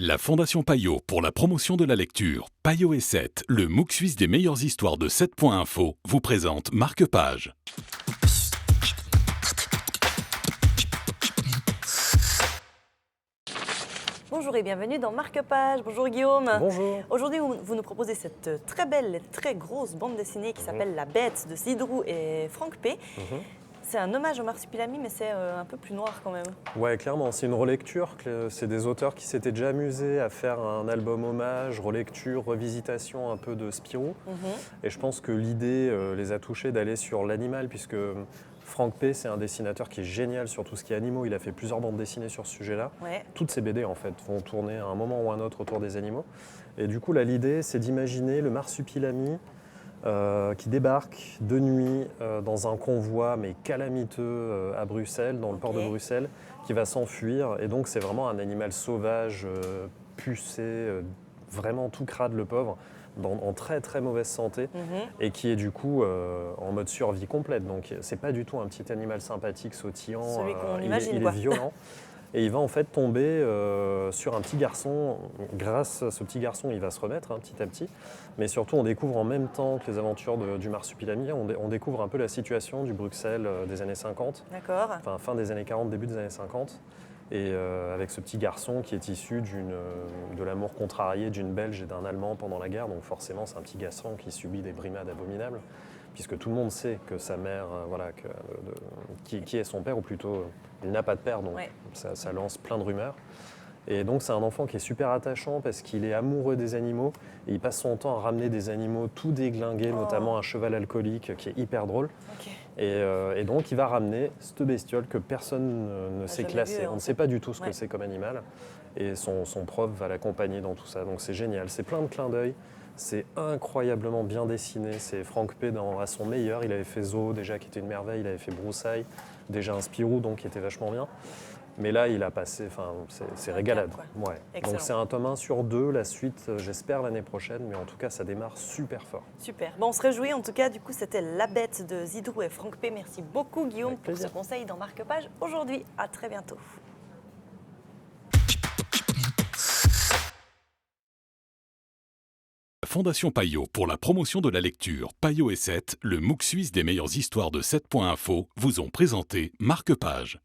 La Fondation Payot pour la promotion de la lecture, Payot et 7, le MOOC suisse des meilleures histoires de 7.info, vous présente Marque-Page. Bonjour et bienvenue dans Marque-Page. Bonjour Guillaume. Bonjour. Aujourd'hui, vous nous proposez cette très belle et très grosse bande dessinée qui s'appelle La Bête de Zidrou et Franck P. C'est un hommage au marsupilami, mais c'est un peu plus noir quand même. Ouais, clairement, c'est une relecture. C'est des auteurs qui s'étaient déjà amusés à faire un album hommage, relecture, revisitation un peu de Spirou. Et je pense que l'idée les a touchés d'aller sur l'animal, puisque Franck P, c'est un dessinateur qui est génial sur tout ce qui est animaux. Il a fait plusieurs bandes dessinées sur ce sujet-là. Ouais. Toutes ces BD, en fait, vont tourner à un moment ou à un autre autour des animaux. Et du coup, là, l'idée, c'est d'imaginer le marsupilami qui débarque de nuit dans un convoi mais calamiteux à Bruxelles, dans le port de Bruxelles, qui va s'enfuir. Et donc c'est vraiment un animal sauvage, pucé, vraiment tout crade le pauvre, en très très mauvaise santé, et qui est du coup en mode survie complète. Donc c'est pas du tout un petit animal sympathique, sautillant, celui qu'on imagine, il est violent. Et il va en fait tomber sur un petit garçon. Grâce à ce petit garçon, il va se remettre petit à petit. Mais surtout, on découvre en même temps que les aventures du marsupilami, on découvre un peu la situation du Bruxelles des années 50. D'accord. Enfin, fin des années 40, début des années 50. Et avec ce petit garçon qui est issu de l'amour contrarié d'une Belge et d'un Allemand pendant la guerre. Donc forcément, c'est un petit garçon qui subit des brimades abominables, puisque tout le monde sait que sa mère, qui est son père, ou plutôt, il n'a pas de père, donc ça lance plein de rumeurs. Et donc c'est un enfant qui est super attachant parce qu'il est amoureux des animaux, et il passe son temps à ramener des animaux tout déglingués, notamment un cheval alcoolique qui est hyper drôle. Et donc il va ramener cette bestiole que personne ne sait classer. On ne sait pas du tout ce que c'est comme animal, et son prof va l'accompagner dans tout ça. Donc c'est génial, c'est plein de clins d'œil. C'est incroyablement bien dessiné, c'est Franck P à son meilleur. Il avait fait Zo déjà qui était une merveille, il avait fait Broussailles, déjà un Spirou donc qui était vachement bien. Mais là il a passé, c'est régalade. Donc c'est un tome 1 sur 2, la suite j'espère l'année prochaine, mais en tout cas ça démarre super fort. Super, bon, on se réjouit en tout cas, du coup c'était La Bête de Zidrou et Franck P. Merci beaucoup Guillaume pour ce conseil dans Marque-Page aujourd'hui, à très bientôt. Fondation Payot pour la promotion de la lecture, Payot et 7, le MOOC suisse des meilleures histoires de 7.info, vous ont présenté Marque-Page.